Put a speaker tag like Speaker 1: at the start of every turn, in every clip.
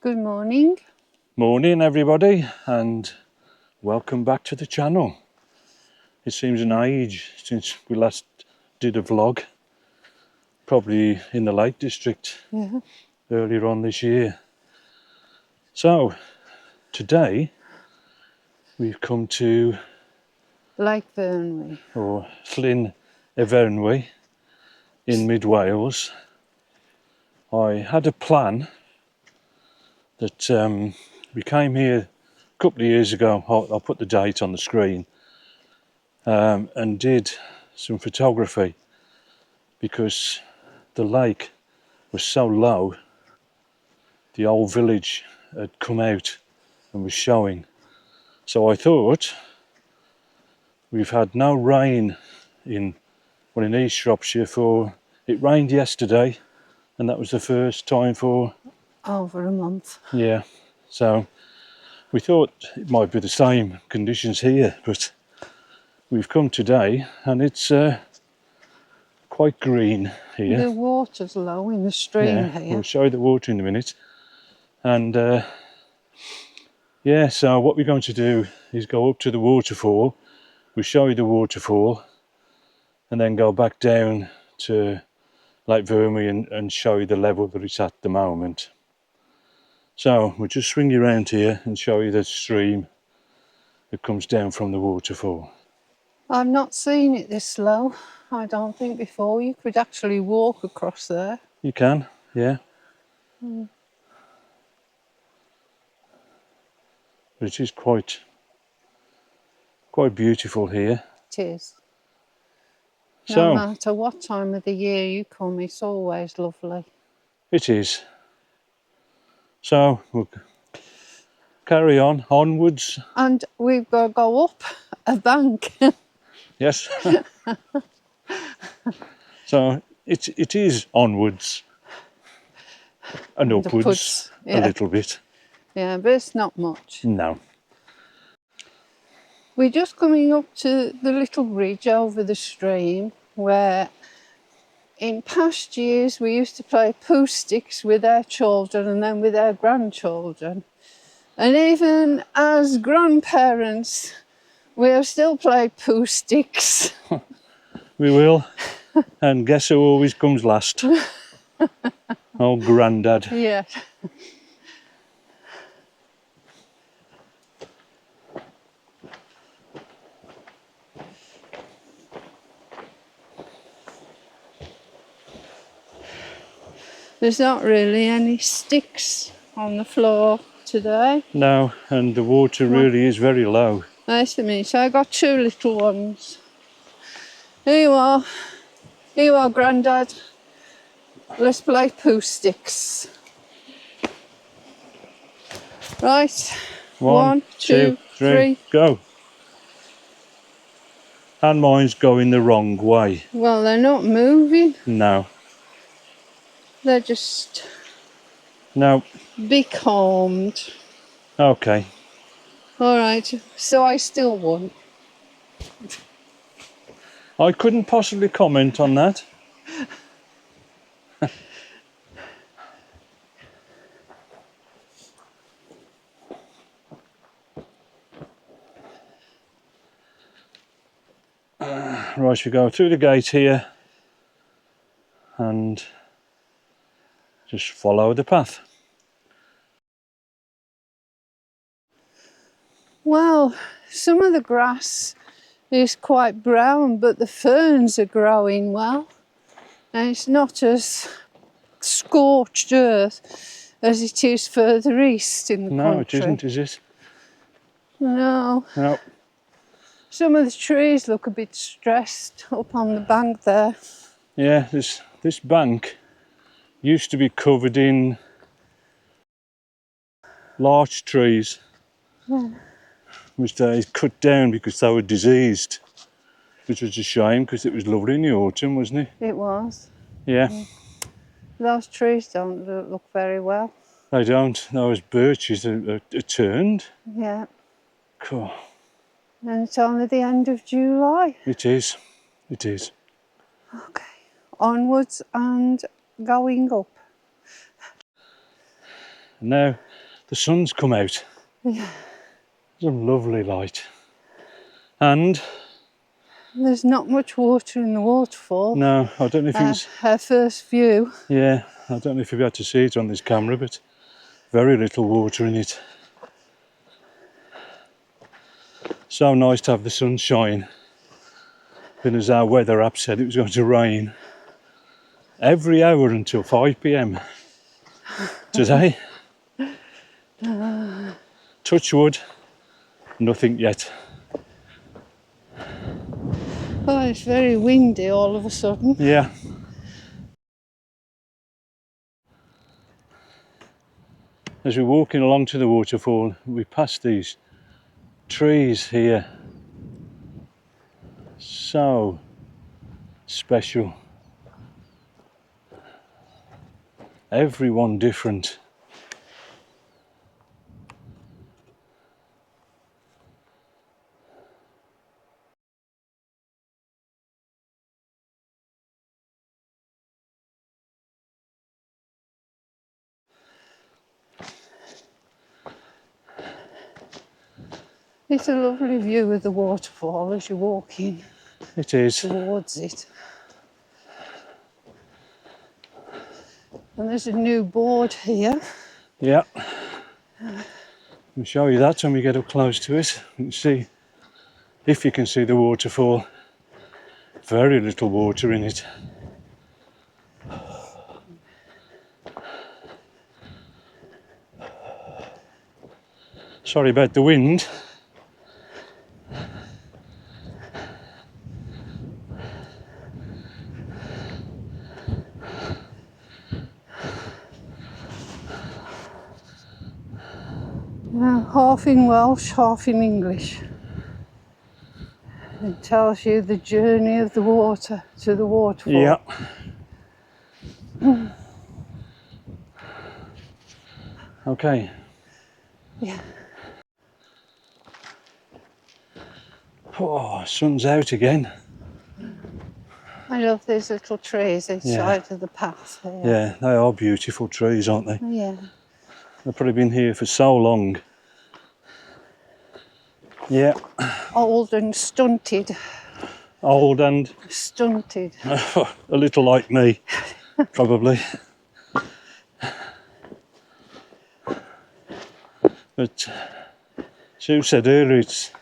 Speaker 1: Good morning.
Speaker 2: Morning everybody, and welcome back to the channel. It seems an age since we last did a vlog, probably in the Lake District earlier on this year. So today we've come to
Speaker 1: Lake Vyrnwy.
Speaker 2: or Lake Vyrnwy in mid Wales. I had a plan that we came here a couple of years ago. I'll put the date on the screen, and did some photography because the lake was so low. The old village had come out and was showing. So I thought, we've had no rain in East Shropshire it rained yesterday, and that was the first time for
Speaker 1: Over a month.
Speaker 2: Yeah, so we thought it might be the same conditions here, but we've come today and it's quite green here.
Speaker 1: The water's low in the stream here.
Speaker 2: We'll show you the water in a minute. And yeah, so what we're going to do is go up to the waterfall. We'll show you the waterfall and then go back down to Lake Vyrnwy and show you the level that it's at the moment. So we'll just swing you around here and show you the stream that comes down from the waterfall.
Speaker 1: I've not seen it this low, I don't think, before. You could actually walk across there.
Speaker 2: You can, yeah. But it is quite beautiful here.
Speaker 1: It is.
Speaker 2: So,
Speaker 1: No matter what time of the year you come, it's always lovely.
Speaker 2: it is. So we'll carry on, onwards.
Speaker 1: And we've got to go up a bank.
Speaker 2: Yes. So it is onwards and upwards a little bit.
Speaker 1: Yeah, but it's not much.
Speaker 2: No.
Speaker 1: We're just coming up to the little bridge over the stream where in past years we used to play poo sticks with our children and then with our grandchildren. And even as grandparents, we have still played poo sticks.
Speaker 2: We will. And guess who always comes last? Old Grandad.
Speaker 1: Yeah. There's not really any sticks on the floor today.
Speaker 2: No, and the water really is very low.
Speaker 1: Nice to meet you. I got two little ones. Here you are. Here you are, Grandad. Let's play poo sticks. Right. One, two, three.
Speaker 2: Go. And mine's going the wrong way.
Speaker 1: Well, they're not moving.
Speaker 2: No.
Speaker 1: They're just...
Speaker 2: No.
Speaker 1: Be calmed.
Speaker 2: Okay.
Speaker 1: All right. So I still won.
Speaker 2: I couldn't possibly comment on that. Right, we go through the gate here and just follow the path.
Speaker 1: Well, some of the grass is quite brown, but the ferns are growing well. And it's not as scorched earth as it is further east in the country.
Speaker 2: No, it isn't, is it?
Speaker 1: No.
Speaker 2: No.
Speaker 1: Some of the trees look a bit stressed up on the bank there.
Speaker 2: Yeah, this bank used to be covered in larch trees, which they cut down because they were diseased, which was a shame because it was lovely in the autumn, wasn't it?
Speaker 1: It was.
Speaker 2: Yeah.
Speaker 1: Those trees don't look very well.
Speaker 2: They don't. Those birches are turned.
Speaker 1: Yeah.
Speaker 2: Cool.
Speaker 1: And it's only the end of July.
Speaker 2: It is. It is.
Speaker 1: Okay. Onwards and going up.
Speaker 2: Now the sun's come out.
Speaker 1: Yeah.
Speaker 2: It's a lovely light. And
Speaker 1: There's not much water in the waterfall.
Speaker 2: no, I don't know if it's...
Speaker 1: Our first view.
Speaker 2: Yeah, I don't know if you'll be able to see it on this camera, but very little water in it. So nice to have the sunshine. Been as our weather app said it was going to rain every hour until 5 p.m. today. Touch wood, nothing yet.
Speaker 1: Oh, it's very windy all of a sudden.
Speaker 2: Yeah. As we're walking along to the waterfall, we pass these trees here. So special. Everyone different.
Speaker 1: It's a lovely view of the waterfall as you're walking
Speaker 2: It is.
Speaker 1: towards it. And there's a new board here.
Speaker 2: Yeah. I'll show you that when we get up close to it. You can see, if you can see the waterfall, very little water in it. Sorry about the wind.
Speaker 1: Half in Welsh, half in English. It tells you the journey of the water to the waterfall.
Speaker 2: Yeah. Okay.
Speaker 1: Yeah.
Speaker 2: Oh, sun's out again.
Speaker 1: I love these little trees outside of the path here.
Speaker 2: Yeah, they are beautiful trees, aren't they?
Speaker 1: Yeah.
Speaker 2: They've probably been here for so long. Yeah.
Speaker 1: Old and stunted.
Speaker 2: Old and
Speaker 1: Stunted.
Speaker 2: a little like me, probably. But Sue said earlier it's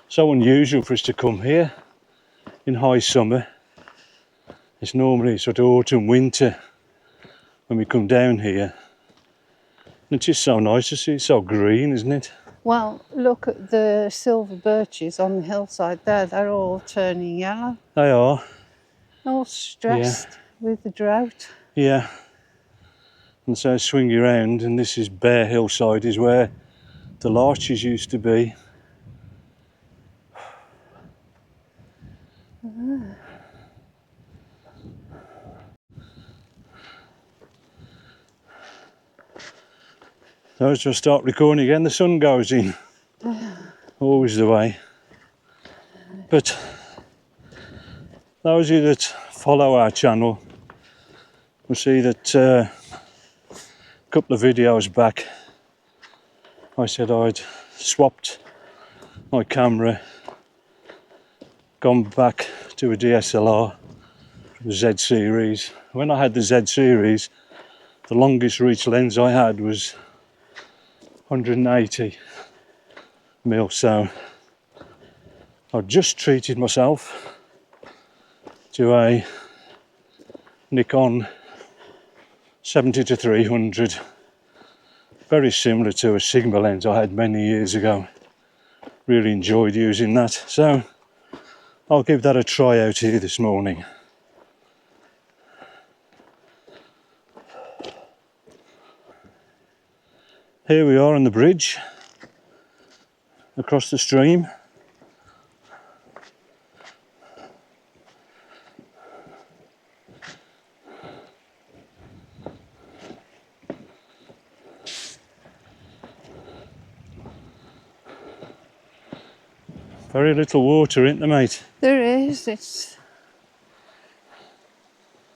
Speaker 2: so unusual for us to come here in high summer. It's normally sort of autumn, winter when we come down here. And it's just so nice to see, it's so green, isn't it?
Speaker 1: Well, look at the silver birches on the hillside there. They're all turning yellow.
Speaker 2: They are.
Speaker 1: All stressed with the drought.
Speaker 2: Yeah. And so swing you around, and this is bare hillside, is where the larches used to be. So as I start recording again, the sun goes in. Always the way. But those of you that follow our channel will see that a couple of videos back I said I'd swapped my camera, gone back to a DSLR from the Z series. When I had the Z series, the longest reach lens I had was 180 mil, so I just treated myself to a Nikon 70-300, very similar to a Sigma lens I had many years ago. Really enjoyed using that, so I'll give that a try out here this morning. Here we are on the bridge across the stream. Very little water, isn't there, mate?
Speaker 1: There is. It's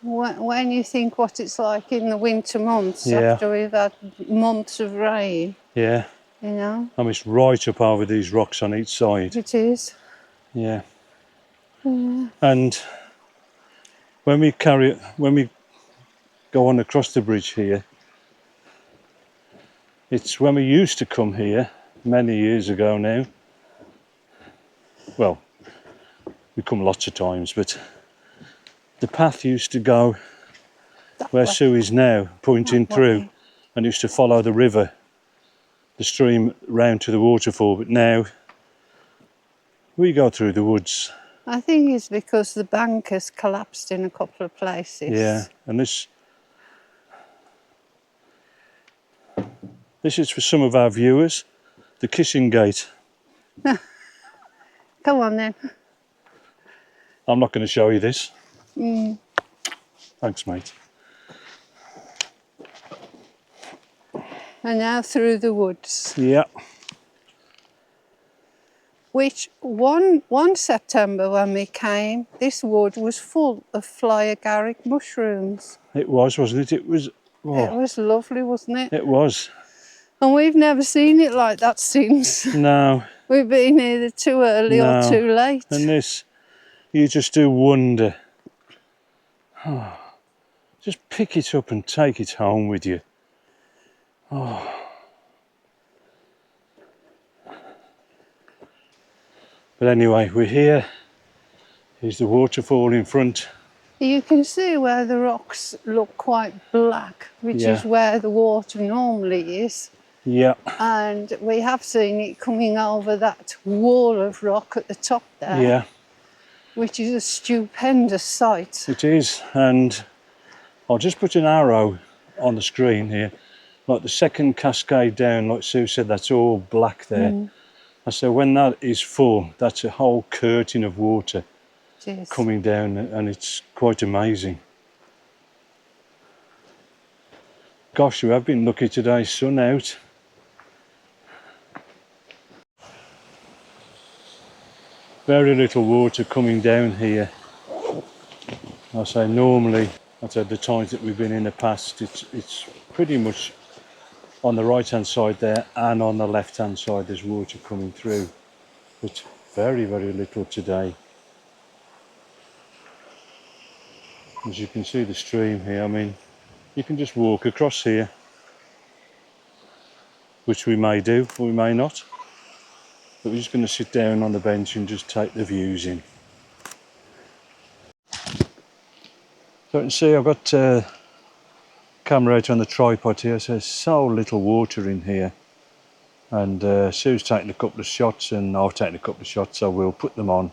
Speaker 1: when you think what it's like in the winter months
Speaker 2: Yeah.
Speaker 1: after we've had months of rain,
Speaker 2: Yeah.
Speaker 1: you know.
Speaker 2: And it's right up over these rocks on each side.
Speaker 1: It is.
Speaker 2: Yeah.
Speaker 1: Yeah.
Speaker 2: And when we go on across the bridge here, it's when we used to come here many years ago now. Well, we come lots of times, but the path used to go
Speaker 1: That
Speaker 2: where
Speaker 1: way.
Speaker 2: Sue is now, pointing
Speaker 1: That
Speaker 2: through,
Speaker 1: way.
Speaker 2: and used to follow the river, the stream round to the waterfall. But now we go through the woods.
Speaker 1: I think it's because the bank has collapsed in a couple of places.
Speaker 2: Yeah, and this is for some of our viewers, the kissing gate.
Speaker 1: Come on then.
Speaker 2: I'm not going to show you this.
Speaker 1: Mm.
Speaker 2: Thanks, mate.
Speaker 1: And now through the woods.
Speaker 2: Yeah.
Speaker 1: Which one September when we came, this wood was full of fly agaric mushrooms.
Speaker 2: It was, wasn't it? It was. Oh,
Speaker 1: It was lovely, wasn't it?
Speaker 2: it was.
Speaker 1: And we've never seen it like that since.
Speaker 2: No,
Speaker 1: We've been either too early or
Speaker 2: no.
Speaker 1: too late.
Speaker 2: And this, you just do wonder. Just pick it up and take it home with you. Oh. But anyway, we're here. Here's the waterfall in front.
Speaker 1: You can see where the rocks look quite black, which
Speaker 2: Yeah.
Speaker 1: is where the water normally is.
Speaker 2: Yeah,
Speaker 1: And we have seen it coming over that wall of rock at the top there,
Speaker 2: yeah,
Speaker 1: which is a stupendous sight.
Speaker 2: it is. And I'll just put an arrow on the screen here. Like the second cascade down, like Sue said, that's all black there. And so when that is full, that's a whole curtain of water
Speaker 1: It is.
Speaker 2: coming down, and it's quite amazing. Gosh, we have been lucky today, sun out. Very little water coming down here. I say normally, at the times that we've been in the past, it's pretty much on the right hand side there, and on the left hand side there's water coming through. But very, very little today. As you can see the stream here, I mean, you can just walk across here, which we may do or we may not. But we're just going to sit down on the bench and just take the views in. So you can see I've got camera out on the tripod here, so there's so little water in here. And Sue's taken a couple of shots and I've taken a couple of shots, so we'll put them on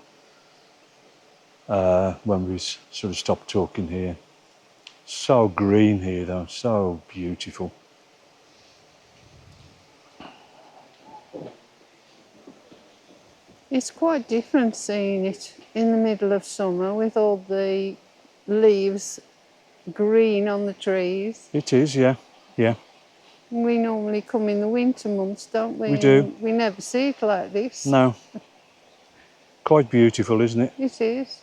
Speaker 2: when we sort of stop talking here. So green here though, so beautiful.
Speaker 1: It's quite different seeing it in the middle of summer with all the leaves green on the trees.
Speaker 2: It is, yeah, yeah.
Speaker 1: We normally come in the winter months, don't we?
Speaker 2: We do.
Speaker 1: And we never see it like this.
Speaker 2: No. Quite beautiful, isn't it?
Speaker 1: It is.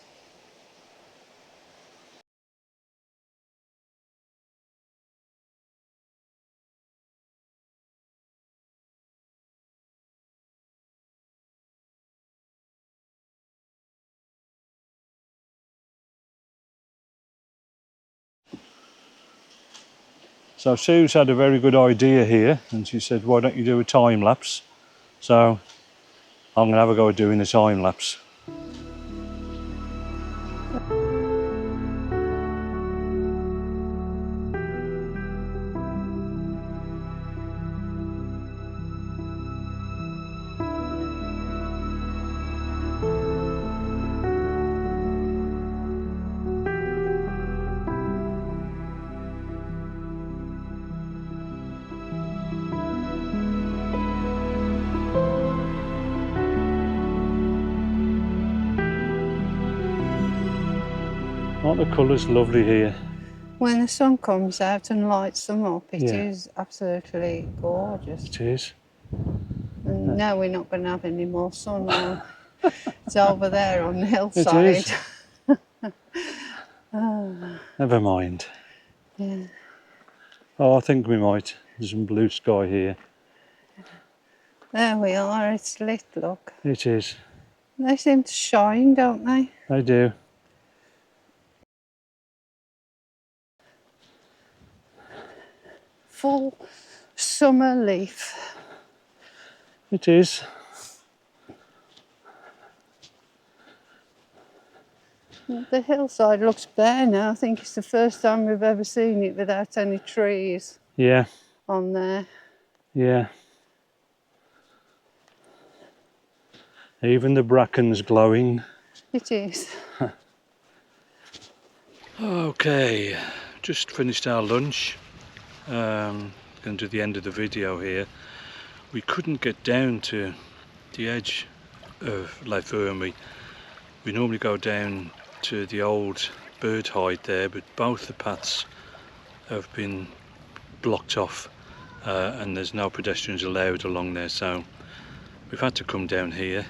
Speaker 2: So Sue's had a very good idea here, and she said, why don't you do a time lapse? So I'm going to have a go at doing a time lapse. Aren't the colours lovely here?
Speaker 1: When the sun comes out and lights them up, it
Speaker 2: Yeah.
Speaker 1: is absolutely gorgeous.
Speaker 2: It is.
Speaker 1: And now we're not going to have any more sun now. It's over there on the
Speaker 2: It
Speaker 1: hillside.
Speaker 2: is. Never mind.
Speaker 1: Yeah.
Speaker 2: Oh, I think we might. There's some blue sky here.
Speaker 1: There we are, it's lit, look.
Speaker 2: It is.
Speaker 1: They seem to shine, don't they?
Speaker 2: They do.
Speaker 1: Full summer leaf.
Speaker 2: It is.
Speaker 1: The hillside looks bare now. I think it's the first time we've ever seen it without any trees
Speaker 2: Yeah.
Speaker 1: on there.
Speaker 2: Yeah. Even the bracken's glowing.
Speaker 1: It is.
Speaker 2: Okay, just finished our lunch. Going to the end of the video here. We couldn't get down to the edge of Lake Vyrnwy. We normally go down to the old bird hide there, but both the paths have been blocked off and there's no pedestrians allowed along there, so we've had to come down here.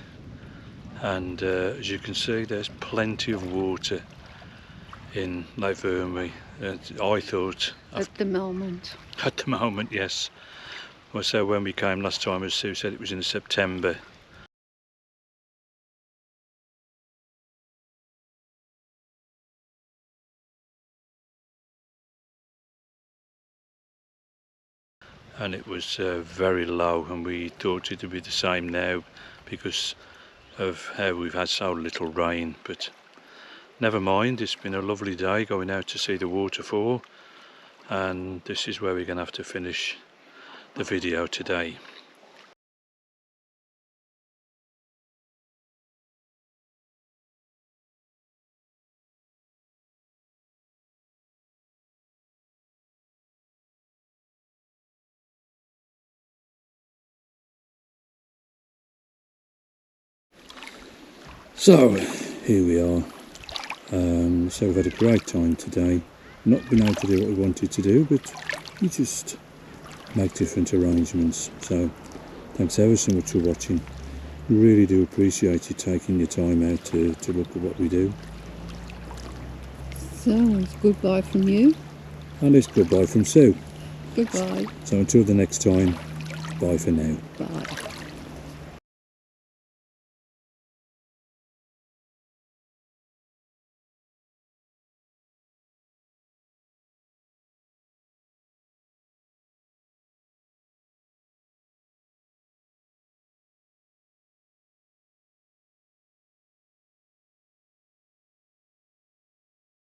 Speaker 2: And as you can see, there's plenty of water in Lake Vyrnwy. I thought
Speaker 1: At the moment.
Speaker 2: at the moment, yes. Well, so when we came last time, as Sue said, it was in September. And it was very low, and we thought it would be the same now because of how we've had so little rain. But never mind, it's been a lovely day going out to see the waterfall, and this is where we're going to have to finish the video today. So here we are. So we've had a great time today. Not been able to do what we wanted to do, but we just make different arrangements. So thanks ever so much for watching. We really do appreciate you taking your time out to look at what we do.
Speaker 1: So it's goodbye from you.
Speaker 2: And it's goodbye from Sue.
Speaker 1: Goodbye.
Speaker 2: So until the next time, bye for now.
Speaker 1: Bye.